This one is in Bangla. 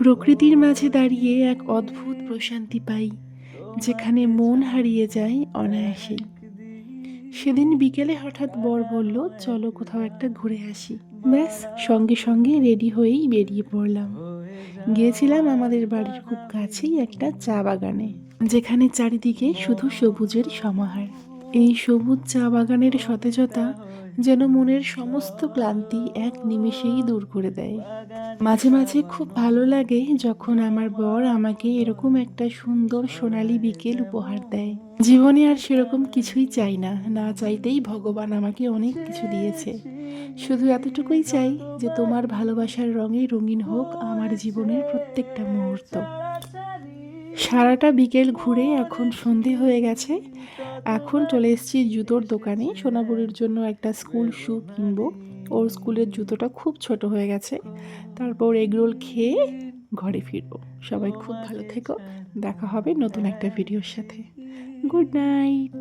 প্রকৃতির মাঝে দাঁড়িয়ে এক অদ্ভুত প্রশান্তি পাই, যেখানে মন হারিয়ে যায় অনায়াসেই। সেদিন বিকেলে হঠাৎ বর বলল, চলো কোথাও একটা ঘুরে আসি। ব্যাস, সঙ্গে সঙ্গে রেডি হয়েই বেরিয়ে পড়লাম। গিয়েছিলাম আমাদের বাড়ির খুব কাছেই একটা চা বাগানে, যেখানে চারিদিকে শুধু সবুজের সমাহার। এই সবুজ চা বাগানের সতেজতা যেন মনের সমস্ত ক্লান্তি এক নিমেষেই দূর করে দেয়। মাঝে মাঝে খুব ভালো লাগে যখন আমার বর আমাকে এরকম একটা সুন্দর সোনালী বিকেল উপহার দেয়। জীবনে আর সেরকম কিছুই চাই না, না চাইতেই ভগবান আমাকে অনেক কিছু দিয়েছে। শুধু এতটুকুই চাই যে তোমার ভালোবাসার রঙে রঙিন হোক আমার জীবনের প্রত্যেকটা মুহূর্ত। সারাটা বিকেল ঘুরে এখন সন্ধে হয়ে গেছে। এখন চলে এসেছি জুতোর দোকানে, সোনাবুড়ির জন্য একটা স্কুল শু কিনবো। ওর স্কুলের জুতোটা খুব ছোট হয়ে গেছে। তারপর এগরোল খেয়ে ঘরে ফিরবো। সবাই খুব ভালো থেকো। দেখা হবে নতুন একটা ভিডিওর সাথে। Good night.